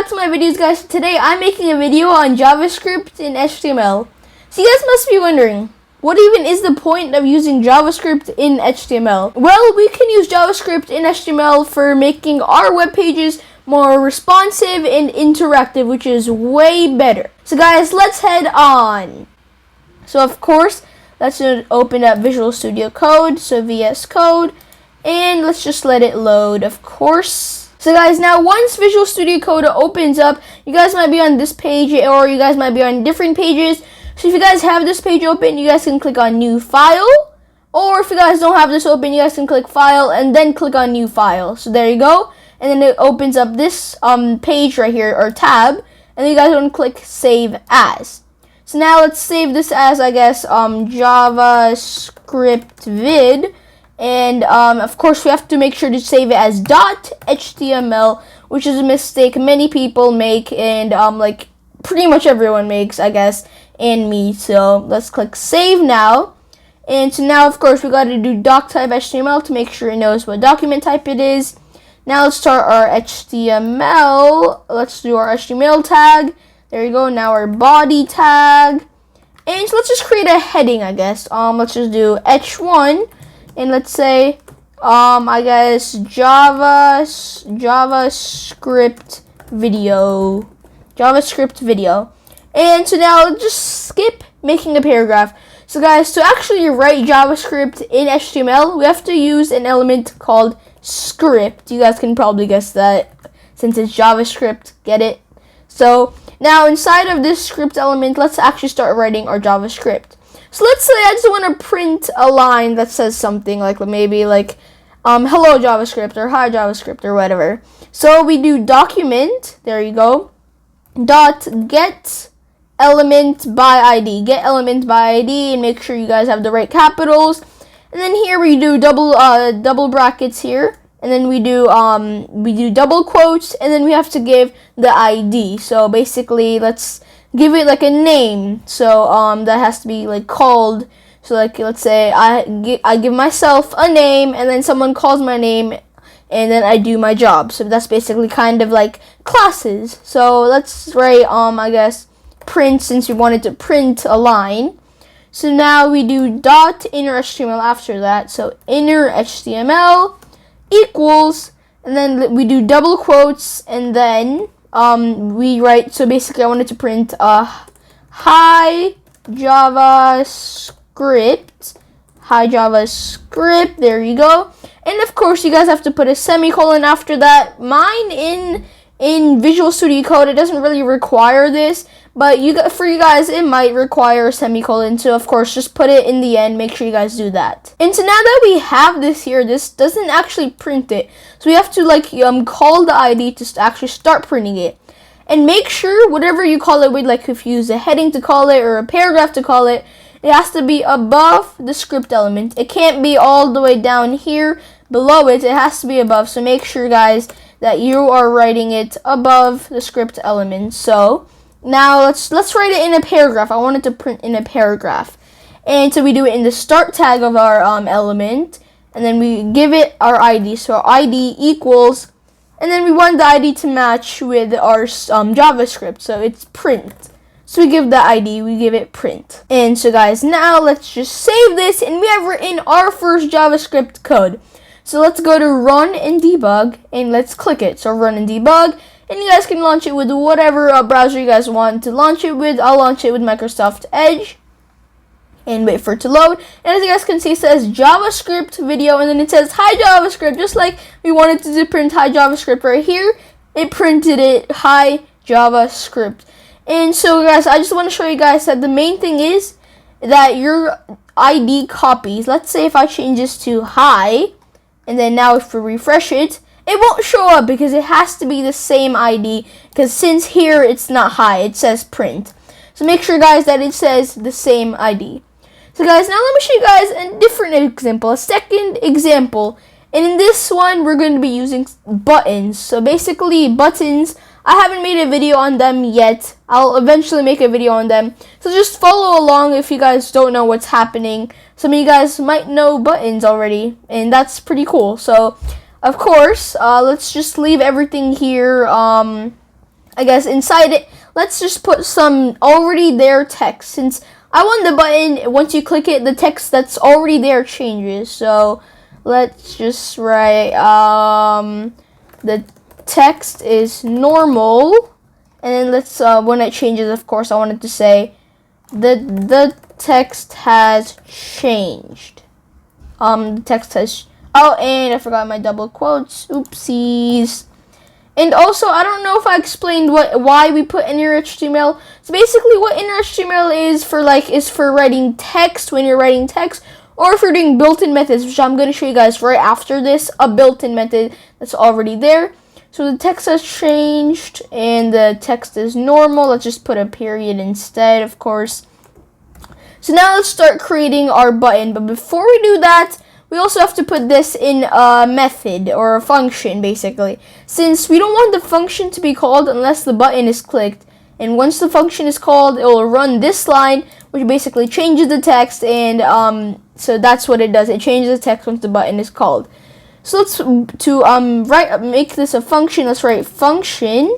back to my videos, guys. Today I'm making a video on JavaScript in HTML. So you guys must be wondering, what even is the point of using JavaScript in HTML? Well, we can use JavaScript in HTML for making our web pages more responsive and interactive, which is way better. So guys, let's head on. So of course, let's open up Visual Studio Code, so VS Code, and let's just let it load, of course. So guys, now once Visual Studio Code opens up, you guys might be on this page or you guys might be on different pages. So if you guys have this page open, you guys can click on New File. Or if you guys don't have this open, you guys can click File and then click on New File. So there you go. And then it opens up this page right here, or tab. And then you guys want to click Save As. So now let's save this as, I guess, JavaScript vid. And of course, we have to make sure to save it as .html, which is a mistake many people make, and like pretty much everyone makes, I guess, and me. So let's click Save Now. And so now, of course, we got to do doc type HTML to make sure it knows what document type it is. Now let's start our HTML. Let's do our HTML tag. There you go. Now our body tag. And so let's just create a heading, I guess. Let's just do h1. And let's say, I guess, JavaScript video. And so now let's just skip making a paragraph. So guys, to actually write JavaScript in HTML, we have to use an element called script. You guys can probably guess that since it's JavaScript, get it? So now inside of this script element, let's actually start writing our JavaScript. So let's say I just want to print a line that says something like maybe like hello JavaScript or hi JavaScript or whatever. So we do document, there you go, dot get element by ID. Get element by ID, and make sure you guys have the right capitals. And then here we do double brackets here, and then we do double quotes, and then we have to give the ID. So basically, let's give it like a name, so that has to be like called. So like, let's say I give myself a name, and then someone calls my name, and then I do my job. So that's basically kind of like classes. So let's write I guess print, since we wanted to print a line. So now we do dot inner HTML after that. So inner HTML equals, and then we do double quotes, and then we write, so basically I wanted to print hi JavaScript, there you go. And of course, you guys have to put a semicolon after that. Mine in Visual Studio Code, it doesn't really require this, but for you guys, it might require a semicolon. So of course, just put it in the end. Make sure you guys do that. And so now that we have this here, this doesn't actually print it. So we have to like call the ID to actually start printing it. And make sure whatever you call it with, like if you use a heading to call it or a paragraph to call it, it has to be above the script element. It can't be all the way down here below it. It has to be above. So make sure, guys, that you are writing it above the script element. So now let's write it in a paragraph. I want it to print in a paragraph. And so we do it in the start tag of our element, and then we give it our ID. So our ID equals, and then we want the ID to match with our JavaScript. So it's print. So we give the ID, we give it print. And so guys, now let's just save this, and we have written our first JavaScript code. So let's go to run and debug, and let's click it. So run and debug, and you guys can launch it with whatever browser you guys want to launch it with. I'll launch it with Microsoft Edge, and wait for it to load. And as you guys can see, it says JavaScript video, and then it says hi JavaScript, just like we wanted to print hi JavaScript right here. It printed it hi JavaScript. And so guys, I just want to show you guys that the main thing is that your ID copies. Let's say if I change this to hi, and then now if we refresh it, it won't show up because it has to be the same ID, because since here it's not hi, it says print. So make sure, guys, that it says the same ID. So guys, now let me show you guys a different example, a second example. And in this one, we're going to be using buttons. So basically, buttons, I haven't made a video on them yet. I'll eventually make a video on them. So just follow along if you guys don't know what's happening. Some of you guys might know buttons already, and that's pretty cool. So, of course, let's just leave everything here I guess inside it, let's just put some already there text. Since I want the button, once you click it, the text that's already there changes. So let's just write the text is normal, and then let's when it changes, of course, I want it to say the text has changed. The text has, oh, and I forgot my double quotes. Oopsies. And also, I don't know if I explained why we put inner HTML. So basically, what inner HTML is for, is for writing text when you're writing text, or if you're doing built-in methods, which I'm going to show you guys right after this, a built-in method that's already there. So the text has changed, and the text is normal. Let's just put a period instead, of course. So now let's start creating our button. But before we do that, we also have to put this in a method or a function, basically. Since we don't want the function to be called unless the button is clicked. And once the function is called, it will run this line, which basically changes the text. And so that's what it does. It changes the text once the button is called. So let's make this a function. Let's write function.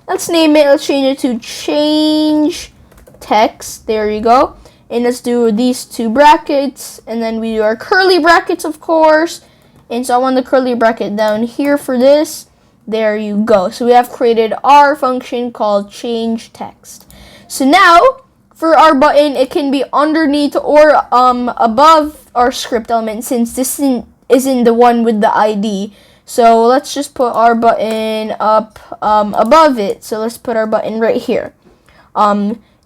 Let's name it. Let's change it to change text. There you go. And let's do these two brackets, and then we do our curly brackets, of course. And so I want the curly bracket down here for this. There you go. So we have created our function called change text. So now for our button, it can be underneath or above our script element, since this isn't the one with the ID. So let's just put our button up above it. So let's put our button right here.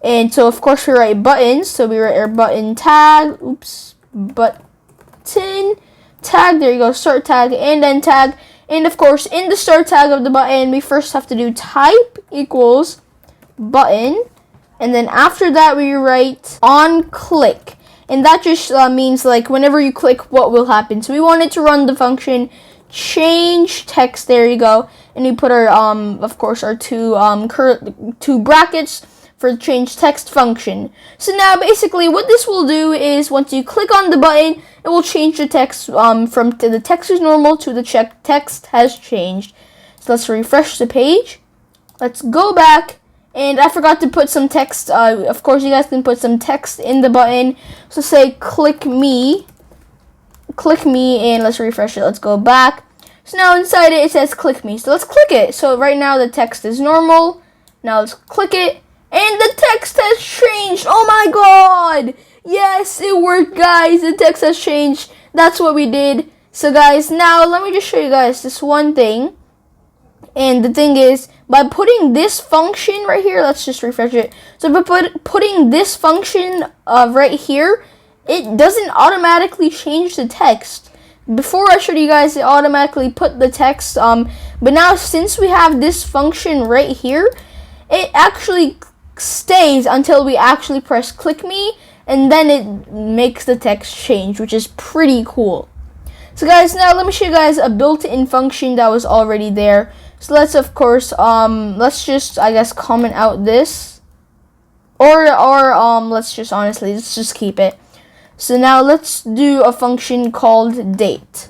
And so, of course, we write buttons. So we write our button tag. Oops. Button tag. There you go. Start tag and end tag. And, of course, in the start tag of the button, we first have to do type equals button. And then after that, we write on click. And that just means, whenever you click, what will happen. So we want it to run the function change text. There you go. And we put our, of course, our two brackets for the change text function. So now basically what this will do is once you click on the button, it will change the text from the text is normal to the text has changed. So let's refresh the page. Let's go back, and I forgot to put some text. Of course, you guys can put some text in the button. So say click me, and let's refresh it. Let's go back. So now inside it says click me. So let's click it. So right now the text is normal. Now let's click it. And the text has changed. Oh my god. Yes, it worked, guys. The text has changed. That's what we did. So, guys, now let me just show you guys this one thing. And the thing is, by putting this function right here, let's just refresh it. So, by putting this function right here, it doesn't automatically change the text. Before I showed you guys, it automatically put the text. But now, since we have this function right here, it actually stays until we actually press click me, and then it makes the text change, which is pretty cool. So guys, now let me show you guys a built-in function that was already there. So let's, of course, let's just, I guess, comment out this, or let's just keep it. So now let's do a function called date.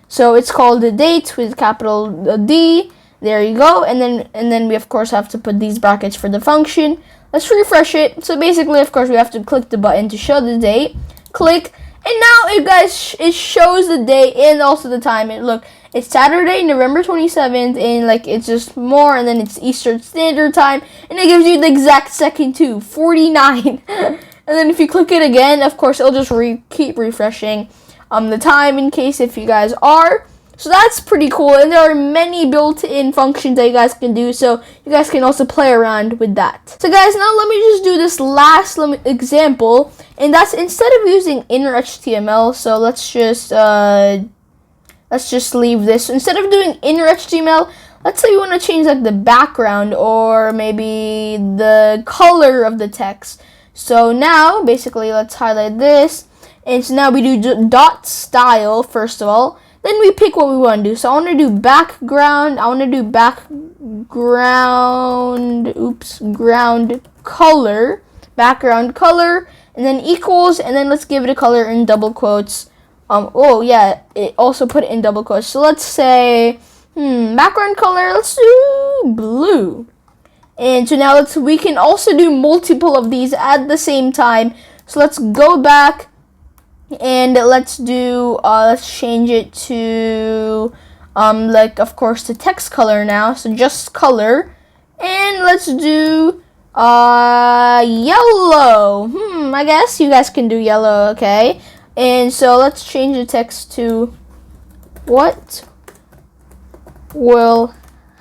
So it's called the date with capital D. There you go. And then we, of course, have to put these brackets for the function. Let's refresh it. So basically, of course, we have to click the button to show the date. Click. And now, it shows the date and also the time. Look, it's Saturday, November 27th, and it's just more, and then it's Eastern Standard Time, and it gives you the exact second too, 49. And then if you click it again, of course, it'll just keep refreshing the time in case if you guys are. So that's pretty cool, and there are many built-in functions that you guys can do, so you guys can also play around with that. So guys, now let me just do this last example, and that's instead of using inner HTML, so let's just leave this. Instead of doing inner HTML, let's say you want to change the background or maybe the color of the text. So now, basically, let's highlight this, and so now we do dot style first of all. Then we pick what we want to do. So I want to do background. I want to do background color, and then equals, and then let's give it a color in double quotes. Oh yeah, it also put it in double quotes. So let's say, background color. Let's do blue. And so now we can also do multiple of these at the same time. So let's go back and let's change it to like, of course, the text color now. So just color, and let's do yellow. I guess you guys can do yellow, okay? And so let's change the text to what will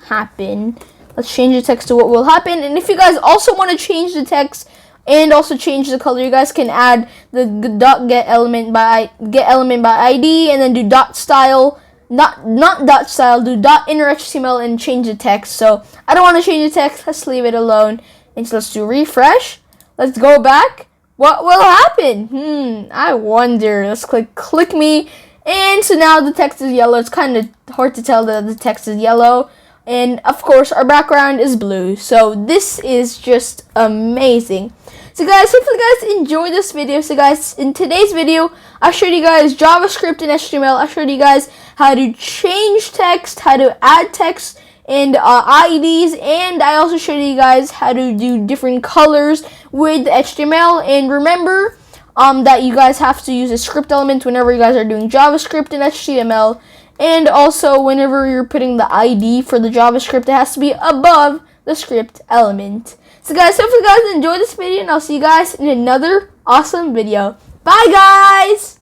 happen. Let's change the text to what will happen. And if you guys also want to change the text and also change the color, you guys can add the dot get element by ID, and then do dot style, not dot style, do dot inner HTML and change the text. So I don't want to change the text. Let's leave it alone. And so let's do refresh. Let's go back. What will happen? I wonder. Let's click me. And so now the text is yellow. It's kind of hard to tell that the text is yellow. And of course our background is blue. So this is just amazing. So guys, hopefully you guys enjoyed this video. So guys, in today's video, I showed you guys JavaScript and HTML. I showed you guys how to change text, how to add text and IDs, and I also showed you guys how to do different colors with HTML. And remember that you guys have to use a script element whenever you guys are doing JavaScript and HTML. And also, whenever you're putting the ID for the JavaScript, it has to be above the script element. So guys, hopefully you guys enjoyed this video, and I'll see you guys in another awesome video. Bye guys!